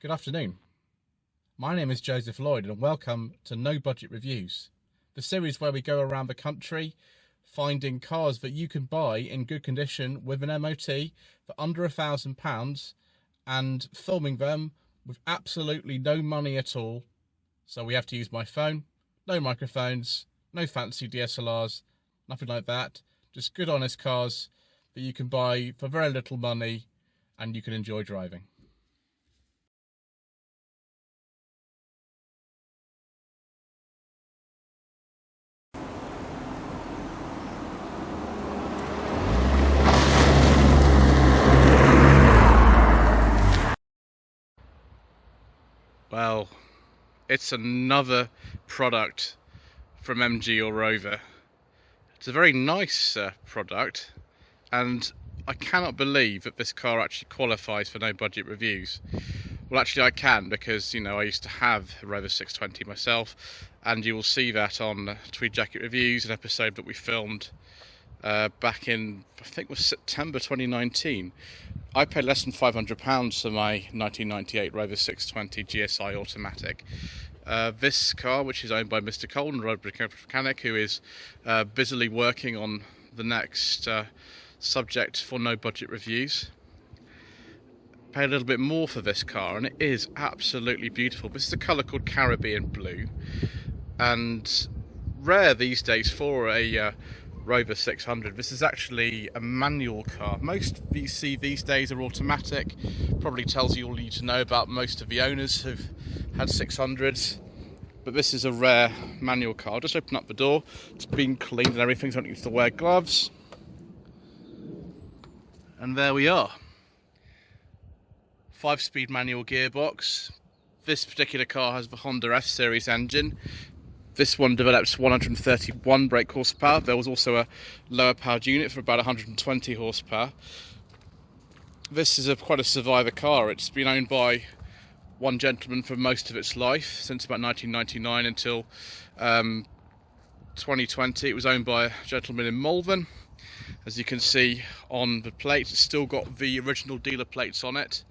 Good afternoon. My name is Joseph Lloyd and welcome to No Budget Reviews, the series where we go around the country finding cars that you can buy in good condition with an MOT for under £1,000 and filming them with absolutely no money at all. So we have to use my phone, no microphones, no fancy DSLRs, nothing like that. Just good honest cars that you can buy for very little money and you can enjoy driving. Well, it's another product from MG or Rover. It's a very nice product, and I cannot believe that this car actually qualifies for No Budget Reviews. Well, actually I can, because I used to have a Rover 620 myself, and you will see that on Tweed Jacket Reviews, an episode that we filmed back in, I think it was September 2019. I paid less than £500 for my 1998 Rover 620 GSI automatic. This car, which is owned by Mr. Colton, Rover mechanic, who is busily working on the next subject for No Budget Reviews. Paid a little bit more for this car, and it is absolutely beautiful. This is a colour called Caribbean Blue, and rare these days for a Rover 600. This is actually a manual car. Most you see these days are automatic. Probably tells you all you need to know about most of the owners who've had 600s. But this is a rare manual car. I'll just open up the door. It's been cleaned and everything, so I don't need to wear gloves. And there we are. 5-speed manual gearbox. This particular car has the Honda F-Series engine. This one develops 131 brake horsepower. There was also a lower powered unit for about 120 horsepower. This is quite a survivor car. It's been owned by one gentleman for most of its life, since about 1999 until 2020. It was owned by a gentleman in Malvern. As you can see on the plate, it's still got the original dealer plates on it.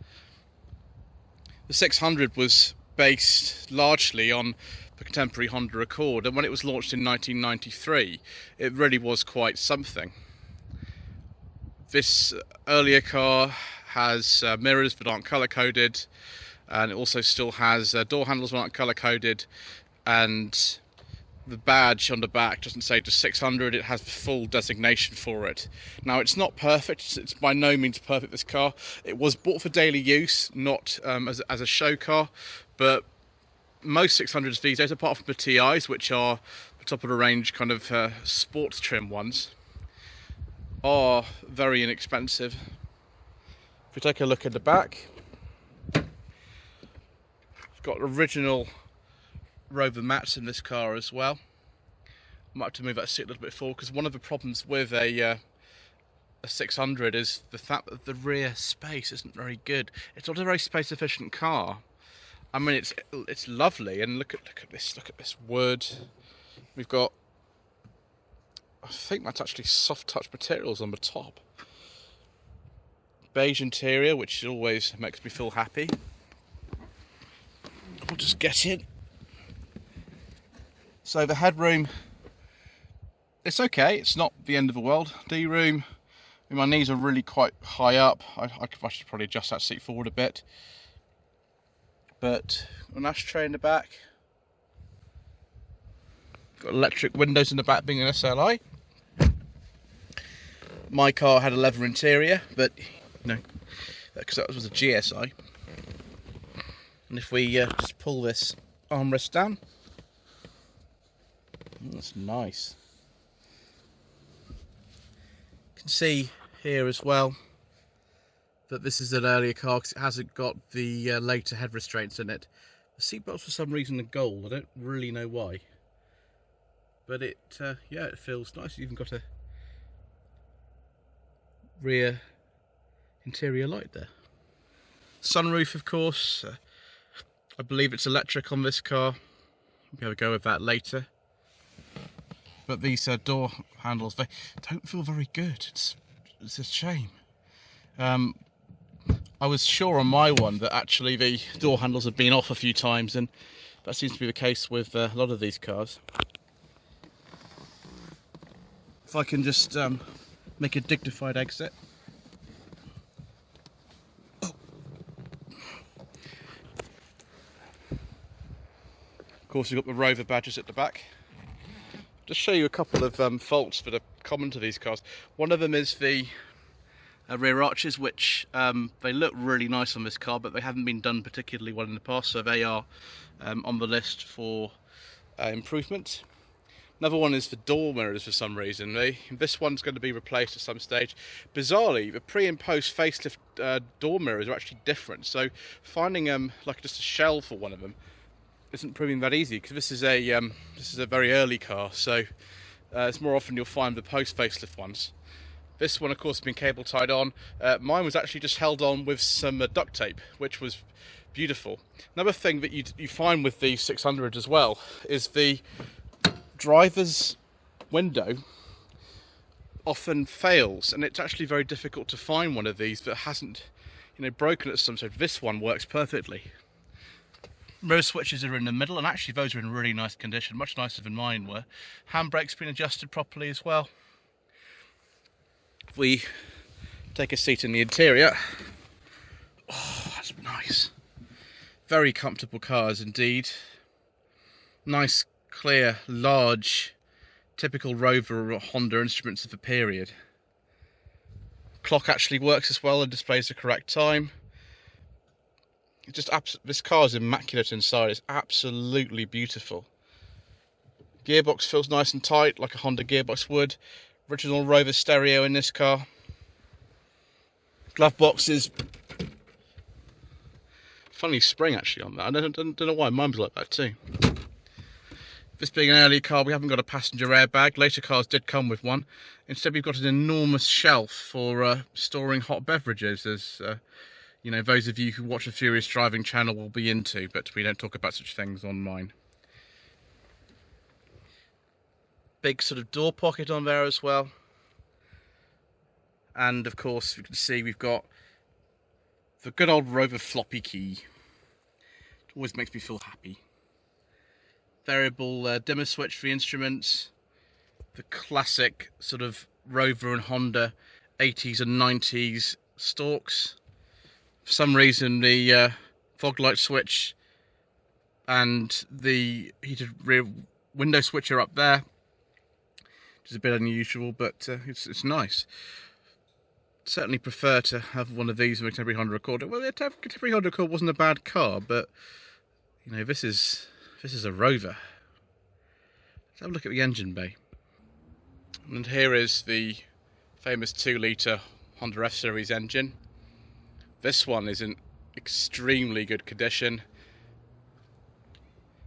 The 600 was based largely on the contemporary Honda Accord, and when it was launched in 1993 it really was quite something. This earlier car has mirrors that aren't colour coded, and it also still has door handles that aren't colour coded, and the badge on the back doesn't say just 600, it has the full designation for it. Now, it's not perfect, it's by no means perfect, this car. It was bought for daily use, not as a show car, but most 600s these days, apart from the TIs, which are the top of the range kind of sports trim ones, are very inexpensive. If we take a look at the back, it's got original Rover mats in this car as well. I might have to move that seat a little bit forward, because one of the problems with a 600 is the fact that the rear space isn't very good. It's not a very space efficient car. I mean, it's lovely, and look at this wood. We've got, I think that's actually soft touch materials on the top. Beige interior, which always makes me feel happy. We'll just get in. So the headroom, it's okay. It's not the end of the world. D-room, my knees are really quite high up. I should probably adjust that seat forward a bit. But an ashtray in the back. Got electric windows in the back, being an SLi. My car had a leather interior, but because that was a GSI. And if we just pull this armrest down, that's nice. You can see here as well that this is an earlier car because it hasn't got the later head restraints in it. The seatbelts for some reason are gold. I don't really know why, but it feels nice. It's even got a rear interior light there. Sunroof, of course. I believe it's electric on this car. We'll have a go with that later. But these door handles, they don't feel very good. It's a shame. I was sure on my one that actually the door handles had been off a few times, and that seems to be the case with a lot of these cars. If I can just make a dignified exit. Oh. Of course, we've got the Rover badges at the back. Just show you a couple of faults that are common to these cars. One of them is the rear arches, which they look really nice on this car, but they haven't been done particularly well in the past, so they are on the list for improvement. Another one is the door mirrors for some reason. This one's going to be replaced at some stage. Bizarrely, the pre and post facelift door mirrors are actually different, so finding like just a shell for one of them isn't proving that easy, because this is a very early car, so it's more often you'll find the post facelift ones. This one, of course, has been cable tied on. Mine was actually just held on with some duct tape, which was beautiful. Another thing that you find with the 600 as well is the driver's window often fails, and it's actually very difficult to find one of these that hasn't, broken at some stage. This one works perfectly. Mirror switches are in the middle, and actually those are in really nice condition, much nicer than mine were. Handbrake's been adjusted properly as well. If we take a seat in the interior, oh, that's nice. Very comfortable cars indeed. Nice, clear, large, typical Rover or Honda instruments of the period. Clock actually works as well and displays the correct time. This car is immaculate inside. It's absolutely beautiful. Gearbox feels nice and tight, like a Honda gearbox would. Original Rover stereo in this car. Glove boxes. Funny spring actually on that. I don't know why mine was like that too. This being an early car, we haven't got a passenger airbag. Later cars did come with one. Instead, we've got an enormous shelf for storing hot beverages, as those of you who watch the Furious Driving channel will be into, but we don't talk about such things on mine. Big sort of door pocket on there as well. And of course, you can see we've got the good old Rover floppy key. It always makes me feel happy. Variable dimmer switch for the instruments. The classic sort of Rover and Honda 80s and 90s stalks. For some reason, the fog light switch and the heated rear window switch are up there, which is a bit unusual, but it's nice. Certainly prefer to have one of these in a contemporary Honda Accord. Well, the contemporary Honda Accord wasn't a bad car, but this is a Rover. Let's have a look at the engine bay. And here is the famous 2-litre Honda F-Series engine. This one is in extremely good condition.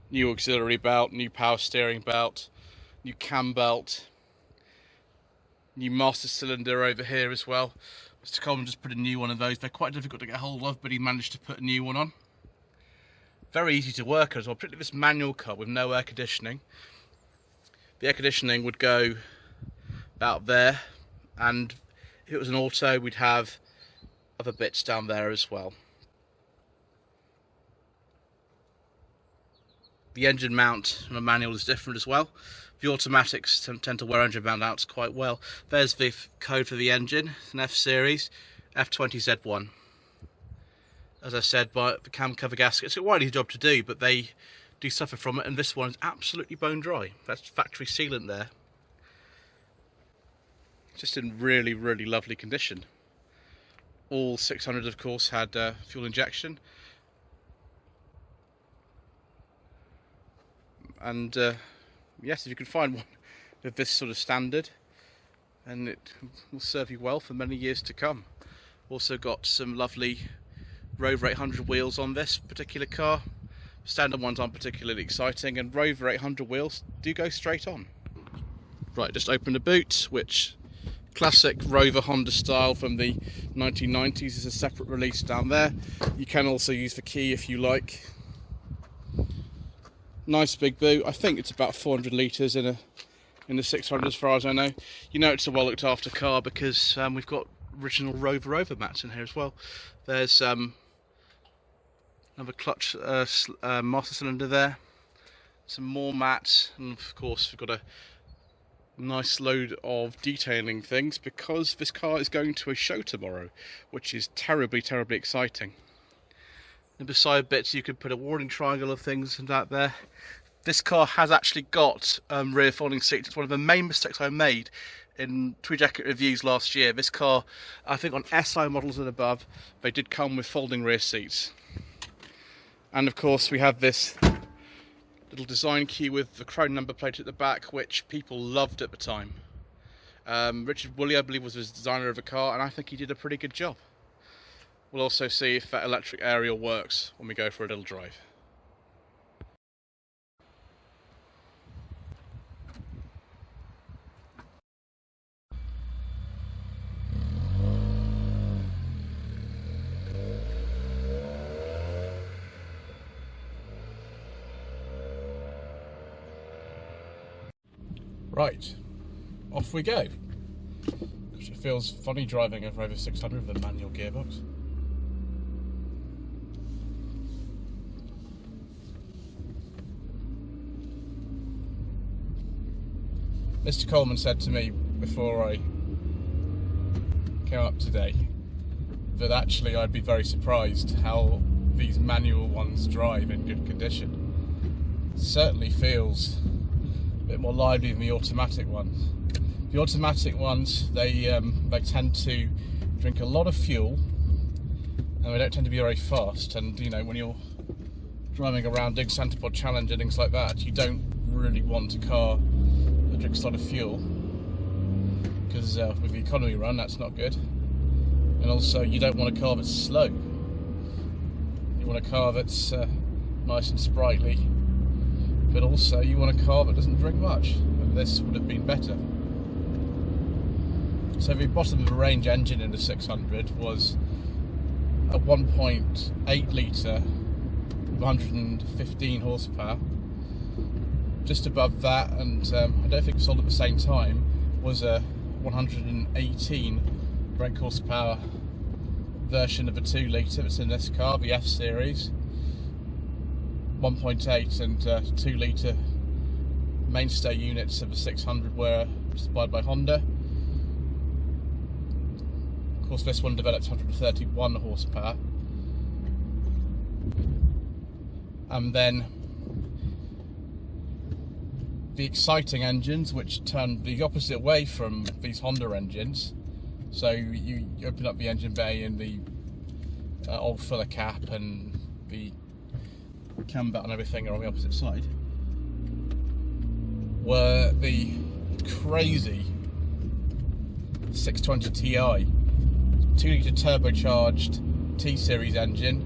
New auxiliary belt, new power steering belt, new cam belt, new master cylinder over here as well. Mr. Coleman just put a new one of those. They're quite difficult to get hold of, but he managed to put a new one on. Very easy to work as well, particularly this manual car with no air conditioning. The air conditioning would go about there, and if it was an auto, we'd have other bits down there as well. The engine mount on a manual is different as well. The automatics tend to wear engine mount mounts quite well. There's the code for the engine. It's an F-Series, F20Z1. As I said, by the cam cover gasket, it's a quite easy job to do, but they do suffer from it, and this one is absolutely bone dry. That's factory sealant there. Just in really, really lovely condition. All 600s, of course, had fuel injection. And yes, if you can find one of this sort of standard, and it will serve you well for many years to come. Also got some lovely Rover 800 wheels on this particular car. Standard ones aren't particularly exciting, and Rover 800 wheels do go straight on. Right, just open the boot, which classic Rover Honda style from the 1990s is a separate release down there. You can also use the key if you like. Nice big boot. I think it's about 400 litres in the 600 as far as I know. It's a well looked after car because we've got original Rover mats in here as well. There's another clutch master cylinder there, some more mats, and of course we've got a nice load of detailing things because this car is going to a show tomorrow, which is terribly exciting. And beside bits you could put a warning triangle of things and that there. This car has actually got rear folding seats. It's one of the main mistakes I made in Tweed Jacket Reviews last year. This car, I think on SLi models and above, they did come with folding rear seats. And of course we have this little design key with the chrome number plate at the back, which people loved at the time. Richard Woolley, I believe, was the designer of the car, and I think he did a pretty good job. We'll also see if that electric aerial works when we go for a little drive. Right, off we go. Gosh, it feels funny driving a Rover 600 with a manual gearbox. Mr. Coleman said to me before I came up today that actually I'd be very surprised how these manual ones drive in good condition. It certainly feels bit more lively than the automatic ones. The automatic ones, they tend to drink a lot of fuel, and they don't tend to be very fast. And you know, when you're driving around doing Santa Pod Challenge and things like that, you don't really want a car that drinks a lot of fuel, because with the economy run, that's not good. And also, you don't want a car that's slow. You want a car that's nice and sprightly. But also you want a car that doesn't drink much, and this would have been better. So the bottom of the range engine in the 600 was a 1.8 litre, 115 horsepower. Just above that, and I don't think it was sold at the same time, was a 118 brake horsepower version of a 2 litre that's in this car, the F series. 1.8 and 2 litre mainstay units of the 600 were supplied by Honda. Of course, this one developed 131 horsepower. And then the exciting engines, which turn the opposite way from these Honda engines. So you open up the engine bay and the old filler cap and the cam belt and everything are on the opposite side, were the crazy 620 Ti, 2 litre turbocharged T-Series engine,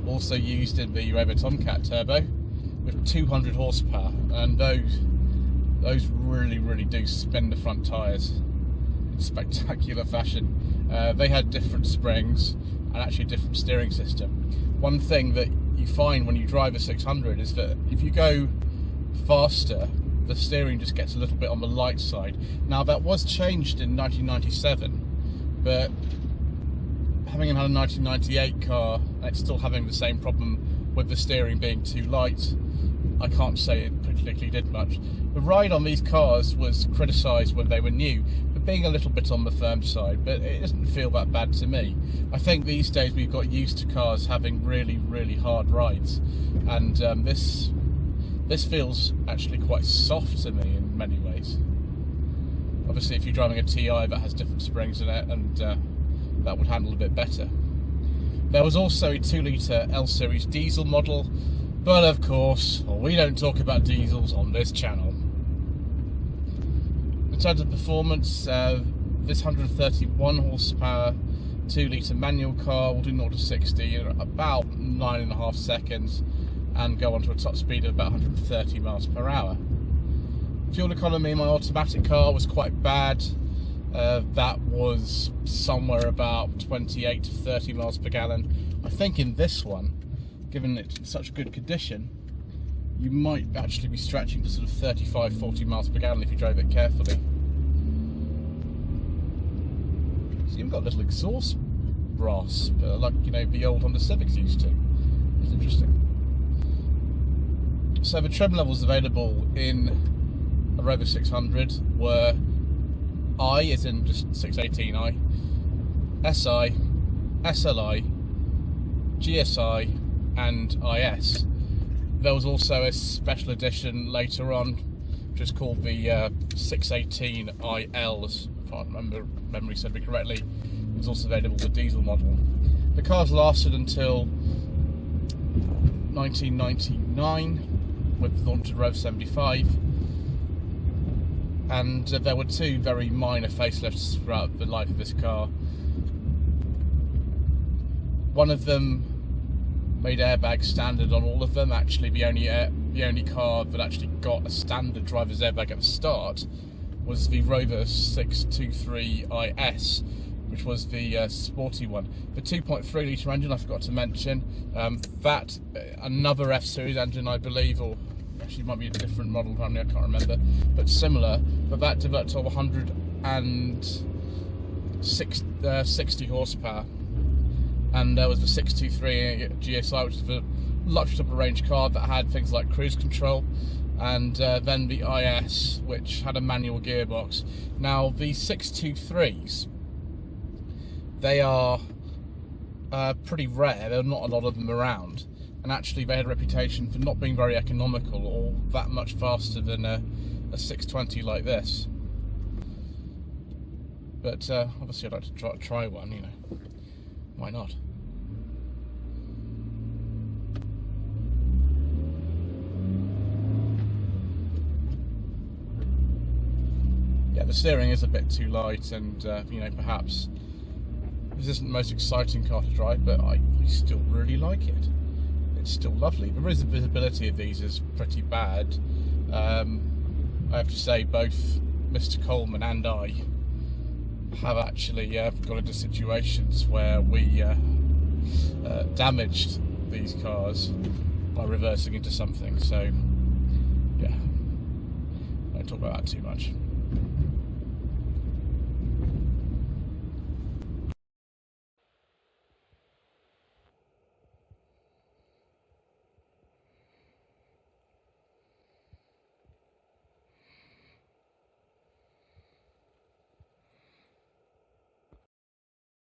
also used in the Rover Tomcat Turbo, with 200 horsepower, and those really do spin the front tyres in spectacular fashion. They had different springs and actually a different steering system. One thing that you find when you drive a 600 is that if you go faster, the steering just gets a little bit on the light side. Now that was changed in 1997, but having had a 1998 car and it's still having the same problem with the steering being too light, I can't say it particularly did much. The ride on these cars was criticised when they were new for being a little bit on the firm side, but it doesn't feel that bad to me. I think these days we've got used to cars having really hard rides, and this feels actually quite soft to me in many ways. Obviously if you're driving a TI that has different springs in it, and that would handle a bit better. There was also a 2 litre L series diesel model, but of course we don't talk about diesels on this channel. In terms of performance, this 131 horsepower 2 litre manual car will do 0 to 60 in about 9.5 seconds and go on to a top speed of about 130 miles per hour. Fuel economy in my automatic car was quite bad. That was somewhere about 28 to 30 miles per gallon. I think in this one, given it's in such good condition, you might actually be stretching to sort of 35-40 miles per gallon if you drove it carefully. So even got a little exhaust brass, like, you know, the old Honda Civics used to. It's interesting. So the trim levels available in a Rover 600 were I, as in just 618i, SI, SLi, GSI and IS. There was also a special edition later on, which is called the 618ILs, if I remember memory serves me correctly. It was also available the diesel model. The cars lasted until 1999 with the launch of Rover 75, and there were two very minor facelifts throughout the life of this car. One of them made airbags standard on all of them. Actually, the only car that actually got a standard driver's airbag at the start was the Rover 623IS, which was the sporty one. The 2.3 litre engine I forgot to mention. That another F-Series engine, I believe, or actually it might be a different model family, I can't remember, but similar. But that developed to 160 horsepower. And there was the 623 GSI, which is the luxury top of range car that had things like cruise control, and then the IS, which had a manual gearbox. Now these 623s, they are pretty rare. There are not a lot of them around, and actually they had a reputation for not being very economical or that much faster than a 620 like this. But obviously I'd like to try one, you know. Why not? Yeah, the steering is a bit too light, and you know, perhaps this isn't the most exciting car to drive, but I still really like it. It's still lovely. The visibility of these is pretty bad. I have to say, both Mr. Coleman and I have actually got into situations where we damaged these cars by reversing into something, so yeah, I don't talk about that too much.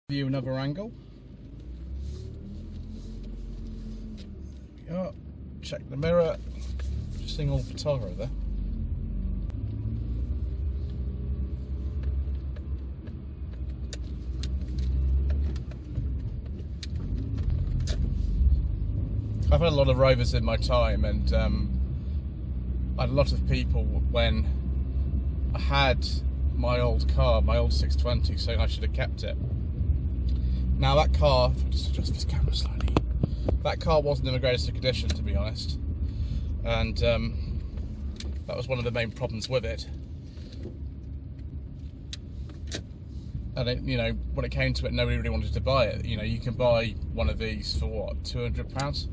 View another angle. There we are. Check the mirror. Just seeing all photography there. I've had a lot of Rovers in my time, and I had a lot of people when I had my old car, my old 620, saying I should have kept it. Now that car, if I just adjust this camera slightly, that car wasn't in the greatest of condition, to be honest, and that was one of the main problems with it. And it, you know, when it came to it, nobody really wanted to buy it. You know, you can buy one of these for what, £200?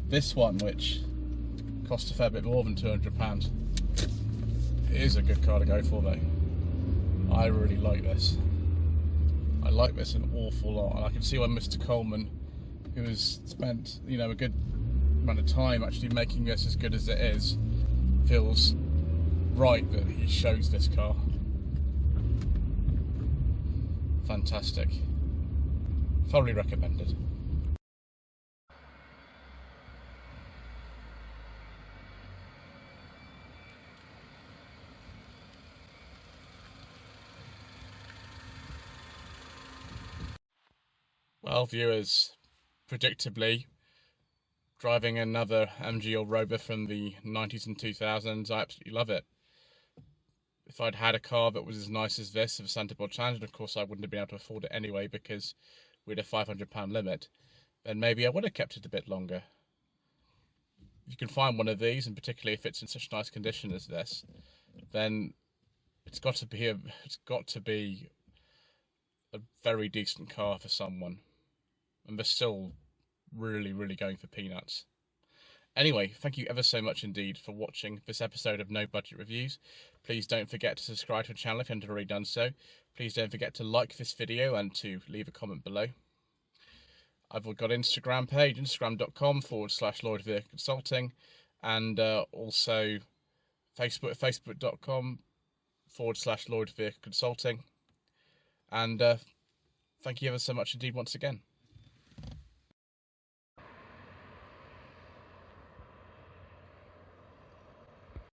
This one, which costs a fair bit more than £200, it is a good car to go for though. I really like this. I like this an awful lot, and I can see why Mr. Coleman, who has spent, you know, a good amount of time actually making this as good as it is, feels right that he shows this car. Fantastic. Thoroughly recommended. Well, viewers, predictably, driving another MG or Rover from the 90s and 2000s, I absolutely love it. If I'd had a car that was as nice as this, of a Centerboard Challenger, of course I wouldn't have been able to afford it anyway because we had a £500 limit, then maybe I would have kept it a bit longer. If you can find one of these, and particularly if it's in such nice condition as this, then it's got to be a very decent car for someone. And they're still really, really going for peanuts. Anyway, thank you ever so much indeed for watching this episode of No Budget Reviews. Please don't forget to subscribe to the channel if you haven't already done so. Please don't forget to like this video and to leave a comment below. I've got an Instagram page, instagram.com/Lloyd Vehicle Consulting, and also Facebook, facebook.com/Lloyd Vehicle Consulting. And thank you ever so much indeed once again.